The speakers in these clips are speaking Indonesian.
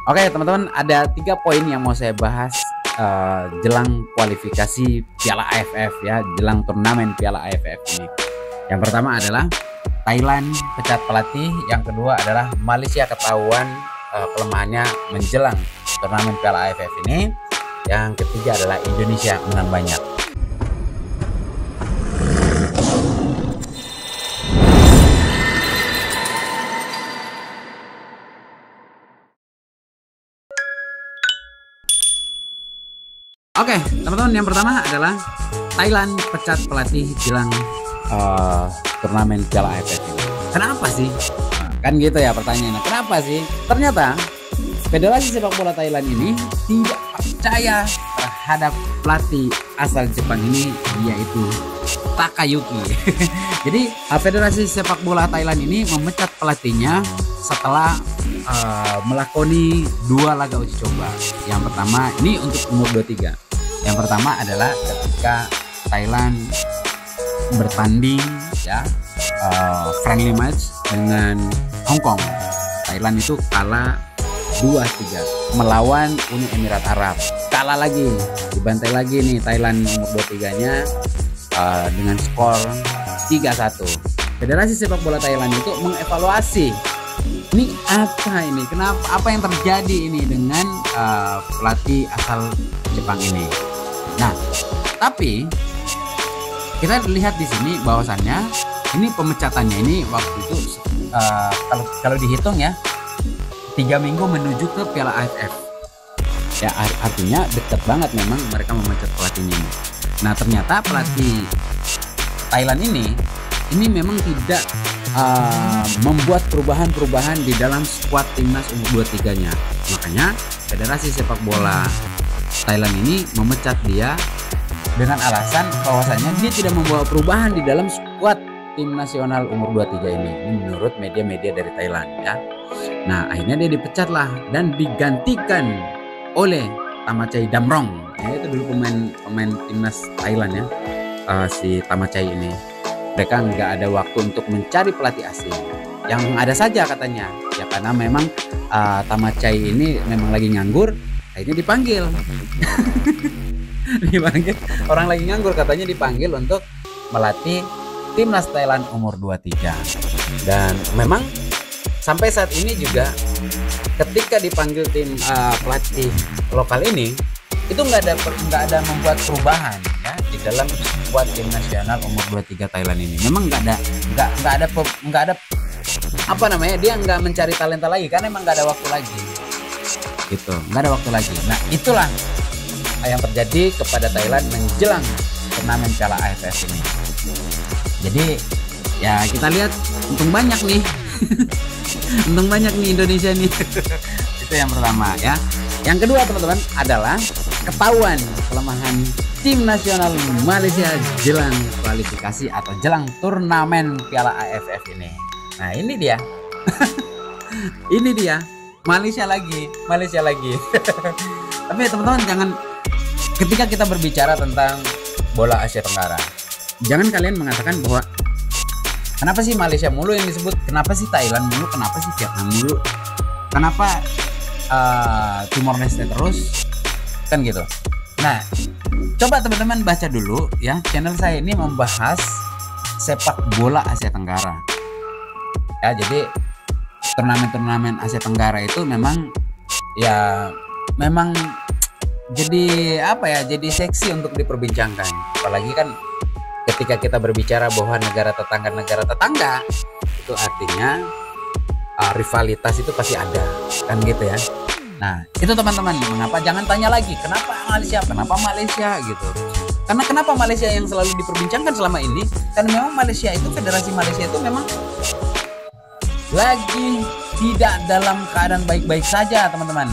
Oke teman-teman, ada 3 poin yang mau saya bahas jelang kualifikasi Piala AFF ya, jelang turnamen Piala AFF ini. Yang pertama adalah Thailand pecat pelatih, yang kedua adalah Malaysia ketahuan kelemahannya menjelang turnamen Piala AFF ini, yang ketiga adalah Indonesia menang banyak. Oke, teman-teman, yang pertama adalah Thailand pecat pelatih jelang turnamen Piala AFF ini. Kenapa sih? Kan gitu ya pertanyaannya. Kenapa sih? Ternyata Federasi Sepak Bola Thailand ini tidak percaya terhadap pelatih asal Jepang ini, yaitu Takayuki. Jadi Federasi Sepak Bola Thailand ini memecat pelatihnya setelah melakoni 2 laga uji coba. Yang pertama ini untuk umur 23. Yang pertama adalah ketika Thailand bertanding ya friendly match dengan Hong Kong. Thailand itu kalah 2-3 melawan Uni Emirat Arab. Kalah lagi, dibantai lagi nih Thailand umur 23-nya dengan skor 3-1. Federasi Sepak Bola Thailand itu mengevaluasi ini apa ini, kenapa, apa yang terjadi ini dengan pelatih asal Jepang ini. Nah, tapi kita lihat di sini bahwasannya ini pemecatannya ini waktu itu kalau dihitung ya 3 minggu menuju ke Piala AFF. Ya artinya dekat banget memang mereka memecat pelatihnya ini. Nah, ternyata pelatih Thailand ini memang tidak membuat perubahan-perubahan di dalam skuad timnas umur 23-nya. Makanya Federasi Sepak Bola Thailand ini memecat dia dengan alasan bahwasannya dia tidak membawa perubahan di dalam skuad tim nasional umur 23 ini. Ini menurut media-media dari Thailand ya. Nah, akhirnya dia dipecat lah dan digantikan oleh Tamachai Damrong. Ya, itu dulu pemain timnas Thailand ya. Si Tamachai ini. Mereka nggak ada waktu untuk mencari pelatih asing. Yang ada saja katanya. Ya karena memang Tamachai ini memang lagi nganggur, akhirnya dipanggil. Dipanggil, orang lagi nganggur katanya dipanggil untuk melatih timnas Thailand umur 23. Dan memang sampai saat ini juga ketika dipanggil tim pelatih lokal ini itu nggak ada membuat perubahan ya di dalam skuad tim nasional umur 23 Thailand ini. Memang nggak ada apa namanya, dia nggak mencari talenta lagi karena emang nggak ada waktu lagi gitu, nggak ada waktu lagi. Nah, itulah yang terjadi kepada Thailand menjelang turnamen Piala AFF ini. Jadi ya kita lihat untung banyak nih. Untung banyak nih Indonesia nih. Itu yang pertama ya. Yang kedua teman-teman adalah ketahuan kelemahan tim nasional Malaysia jelang kualifikasi atau jelang turnamen Piala AFF ini. Nah, ini dia. Ini dia. Malaysia lagi. Tapi teman-teman jangan, ketika kita berbicara tentang bola Asia Tenggara, jangan kalian mengatakan bahwa kenapa sih Malaysia mulu yang disebut, kenapa sih Thailand mulu, kenapa sih Vietnam mulu, kenapa Timor Leste terus, kan gitu. Nah, coba teman-teman baca dulu ya, channel saya ini membahas sepak bola Asia Tenggara. Ya, jadi turnamen-turnamen Asia Tenggara itu memang jadi apa ya, jadi seksi untuk diperbincangkan. Apalagi kan ketika kita berbicara bahwa negara tetangga itu artinya rivalitas itu pasti ada, kan gitu ya. Nah, itu teman-teman, mengapa jangan tanya lagi kenapa Malaysia gitu. Karena kenapa Malaysia yang selalu diperbincangkan selama ini? Karena memang Malaysia itu, Federasi Malaysia itu memang lagi tidak dalam keadaan baik-baik saja teman-teman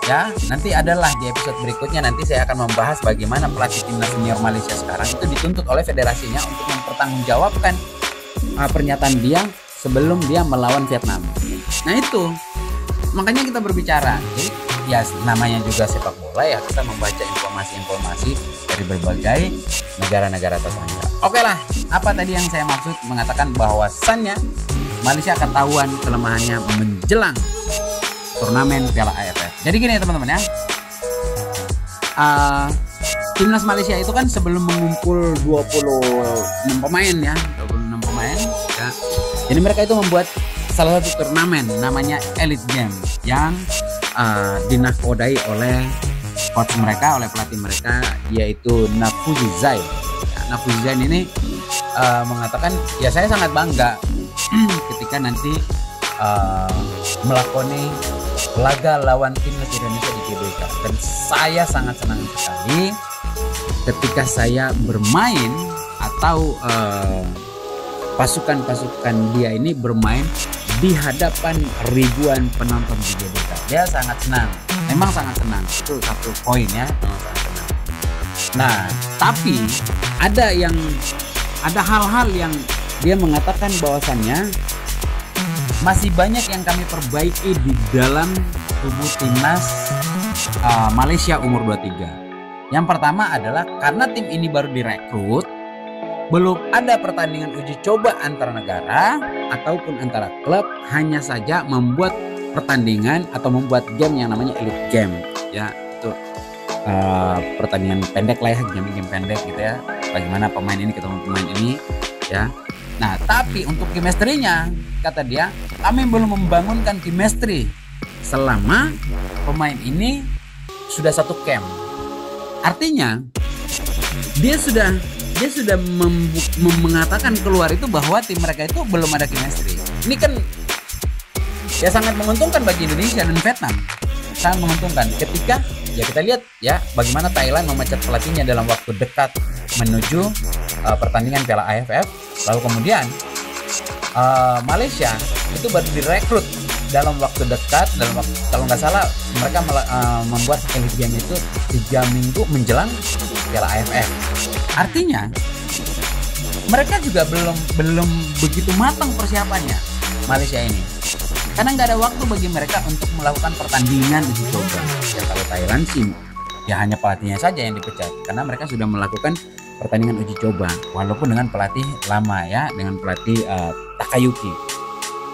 ya. Nanti adalah di episode berikutnya, nanti saya akan membahas bagaimana pelatih timnas senior Malaysia sekarang itu dituntut oleh federasinya untuk mempertanggungjawabkan pernyataan dia sebelum dia melawan Vietnam. Nah, itu makanya kita berbicara. Jadi ya namanya juga sepak bola ya, kita membaca informasi-informasi dari berbagai negara-negara tetangga. Oke lah, apa tadi yang saya maksud mengatakan bahwasannya Malaysia ketahuan kelemahannya menjelang turnamen Piala AFF. Jadi gini ya teman-teman ya, timnas Malaysia itu kan sebelum mengumpul 26 pemain ya, 26 pemain ya. Jadi mereka itu membuat salah satu turnamen namanya Elite Game yang dinakodai oleh coach mereka, oleh pelatih mereka, yaitu Nafuzi Zain. Nafuzi Zain ini mengatakan, ya saya sangat bangga ketika nanti melakoni laga lawan timnas Indonesia di GBK, dan saya sangat senang sekali ketika saya bermain atau pasukan-pasukan dia ini bermain di hadapan ribuan penonton di GBK. Dia sangat senang, memang sangat senang, itu satu poin ya, sangat senang. Nah, tapi ada hal-hal yang dia mengatakan bahwasannya masih banyak yang kami perbaiki di dalam tubuh timnas Malaysia umur 23. Yang pertama adalah karena tim ini baru direkrut, belum ada pertandingan uji coba antar negara ataupun antara klub, hanya saja membuat pertandingan atau membuat game yang namanya Elite Game ya, itu pertandingan pendek lah ya, game pendek gitu ya, bagaimana pemain ini ketemu pemain ini ya. Nah, tapi untuk chemistry-nya, kata dia, kami belum membangunkan chemistry selama pemain ini sudah satu camp. Artinya dia sudah mengatakan keluar itu bahwa tim mereka itu belum ada chemistry. Ini kan ya sangat menguntungkan bagi Indonesia dan Vietnam. Sangat menguntungkan ketika ya kita lihat ya bagaimana Thailand memecat pelatihnya dalam waktu dekat menuju pertandingan Piala AFF. Lalu kemudian Malaysia itu baru direkrut dalam waktu dekat, kalau nggak salah mereka membuat Elite Game itu 3 minggu menjelang Piala AFF. Artinya mereka juga belum begitu matang persiapannya Malaysia ini, karena nggak ada waktu bagi mereka untuk melakukan pertandingan uji coba. Ya kalau Thailand sih ya hanya pelatihnya saja yang dipecat, karena mereka sudah melakukan pertandingan uji coba walaupun dengan pelatih lama ya, dengan pelatih Takayuki.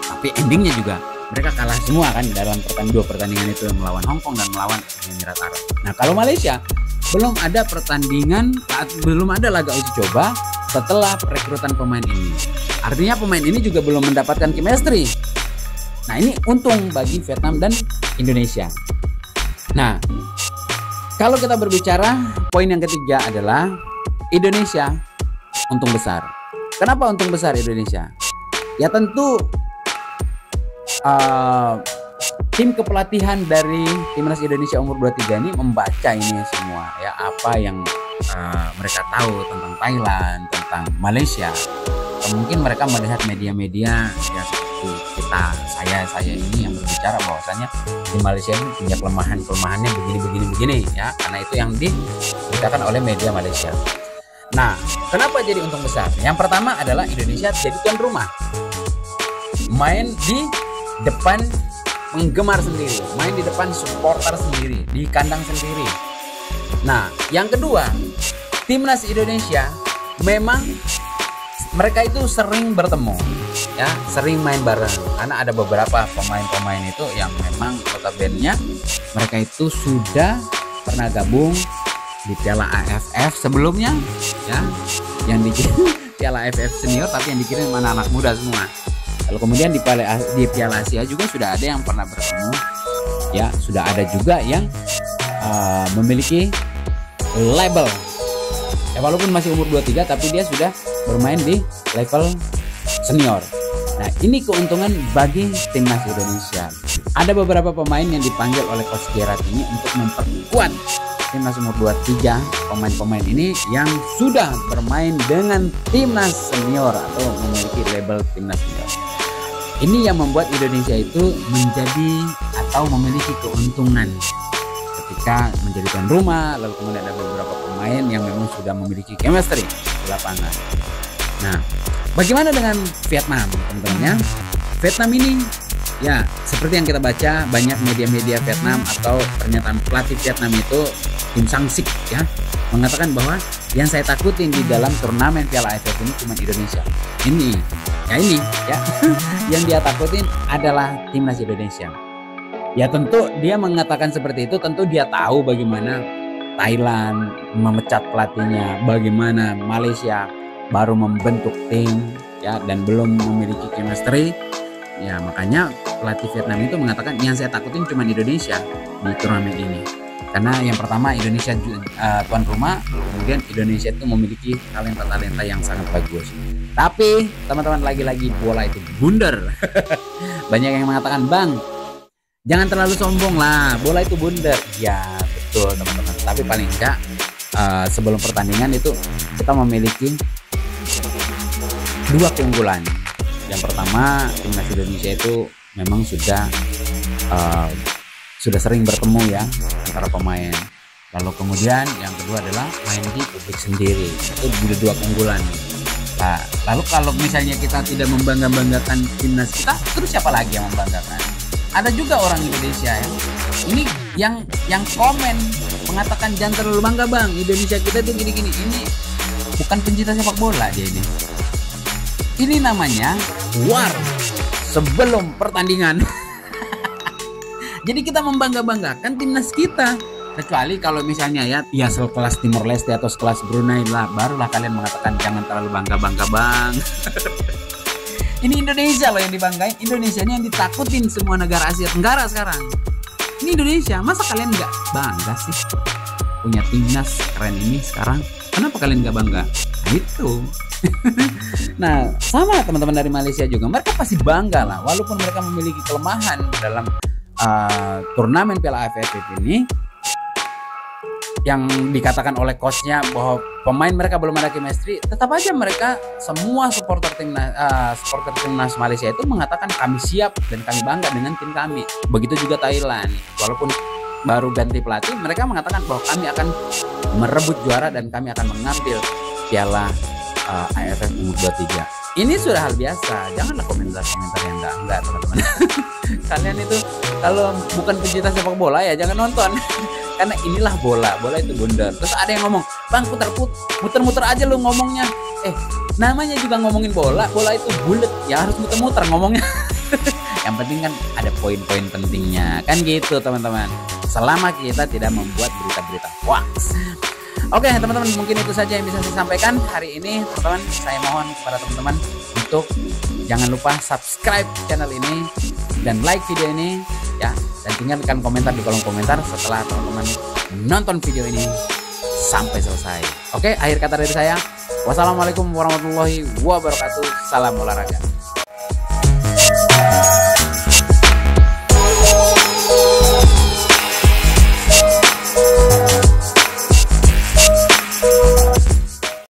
Tapi endingnya juga mereka kalah semua kan dalam dua pertandingan itu, melawan Hong Kong dan melawan Emirat Arab. Nah, kalau Malaysia belum ada pertandingan, belum ada laga uji coba setelah perekrutan pemain ini. Artinya pemain ini juga belum mendapatkan chemistry. Nah, ini untung bagi Vietnam dan Indonesia. Nah, kalau kita berbicara poin yang ketiga adalah Indonesia untung besar. Kenapa untung besar Indonesia? Ya tentu tim kepelatihan dari timnas Indonesia umur 23 ini membaca ini semua ya, apa yang mereka tahu tentang Thailand, tentang Malaysia. Mungkin mereka melihat media-media ya seperti saya ini yang berbicara bahwasanya di Malaysia ini punya kelemahannya begini ya, karena itu yang diberitakan oleh media Malaysia. Nah, kenapa jadi untung besar? Yang pertama adalah Indonesia jadi tuan rumah, main di depan penggemar sendiri, main di depan supporter sendiri, di kandang sendiri. Nah, yang kedua, timnas Indonesia memang mereka itu sering bertemu ya, sering main bareng, karena ada beberapa pemain-pemain itu yang memang notabene-nya mereka itu sudah pernah gabung di Piala AFF sebelumnya ya, yang dikirim Piala AFF senior tapi yang dikirim anak-anak muda semua. Lalu kemudian di Piala Asia juga sudah ada yang pernah bertemu ya, sudah ada juga yang memiliki label ya, walaupun masih umur 23 tapi dia sudah bermain di level senior. Nah, ini keuntungan bagi timnas Indonesia. Ada beberapa pemain yang dipanggil oleh Coach Gerard ini untuk memperkuat timnas umur 23, pemain-pemain ini yang sudah bermain dengan timnas senior atau memiliki label timnas senior. Ini yang membuat Indonesia itu menjadi atau memiliki keuntungan ketika menjadi tuan rumah. Lalu kemudian ada beberapa pemain yang memang sudah memiliki chemistry di lapangan. Nah, bagaimana dengan Vietnam, teman-teman ya? Vietnam ini ya seperti yang kita baca, banyak media-media Vietnam atau pernyataan pelatih Vietnam itu Kim Sang-sik ya mengatakan bahwa yang saya takutin di dalam turnamen Piala AFF ini cuma Indonesia. Ini ya yang dia takutin adalah timnas Indonesia. Ya tentu dia mengatakan seperti itu, tentu dia tahu bagaimana Thailand memecat pelatihnya, bagaimana Malaysia baru membentuk tim ya dan belum memiliki chemistry. Ya makanya pelatih Vietnam itu mengatakan yang saya takutin cuma Indonesia di turnamen ini. Karena yang pertama Indonesia tuan rumah, kemudian Indonesia itu memiliki talenta-talenta yang sangat bagus. Tapi teman-teman, lagi-lagi bola itu bundar. Banyak yang mengatakan, "Bang, jangan terlalu sombong lah, bola itu bundar." Ya betul teman-teman. Tapi paling enggak sebelum pertandingan itu kita memiliki dua keunggulan. Yang pertama, timnas Indonesia itu memang sudah sering bertemu ya antara pemain. Lalu kemudian yang kedua adalah main di publik sendiri. Itu dua keunggulan. Nah, lalu kalau misalnya kita tidak membanggakan timnas kita, terus siapa lagi yang membanggakan? Ada juga orang Indonesia ya. Ini yang komen mengatakan jangan terlalu bangga bang, Indonesia kita tuh gini-gini. Ini bukan pencinta sepak bola dia ini. Ini namanya war sebelum pertandingan. Jadi kita membangga-banggakan timnas kita. Kecuali kalau misalnya ya sekelas Timor Leste atau sekelas Brunei lah, barulah kalian mengatakan jangan terlalu bangga-bangga bang. Ini Indonesia loh yang dibanggain. Indonesia ini yang ditakutin semua negara Asia Tenggara sekarang. Ini Indonesia, masa kalian nggak bangga sih punya timnas keren ini sekarang? Kenapa kalian nggak bangga? Nah, itu. Nah sama teman-teman dari Malaysia juga, mereka pasti bangga lah walaupun mereka memiliki kelemahan dalam turnamen Piala AFF ini, yang dikatakan oleh coachnya bahwa pemain mereka belum ada chemistry. Tetap aja mereka semua supporter timnas Malaysia itu mengatakan kami siap dan kami bangga dengan tim kami. Begitu juga Thailand, walaupun baru ganti pelatih, mereka mengatakan bahwa kami akan merebut juara dan kami akan mengambil Piala AFF U23. Ini sudah hal biasa. Janganlah komentar-komentar yang enggak teman-teman. Kalian itu kalau bukan pencinta sepak bola ya jangan nonton. Karena inilah bola itu bundar. Terus ada yang ngomong, "Bang, muter-muter aja lu ngomongnya." Namanya juga ngomongin bola itu bulat, ya harus muter-muter ngomongnya. Yang penting kan ada poin-poin pentingnya. Kan gitu, teman-teman. Selama kita tidak membuat berita-berita hoax. Oke teman-teman, mungkin itu saja yang bisa saya sampaikan hari ini. Teman-teman, saya mohon kepada teman-teman untuk jangan lupa subscribe channel ini dan like video ini ya, dan tinggalkan komentar di kolom komentar setelah teman-teman menonton video ini sampai selesai. Oke, akhir kata dari saya, wassalamualaikum warahmatullahi wabarakatuh. Salam olahraga.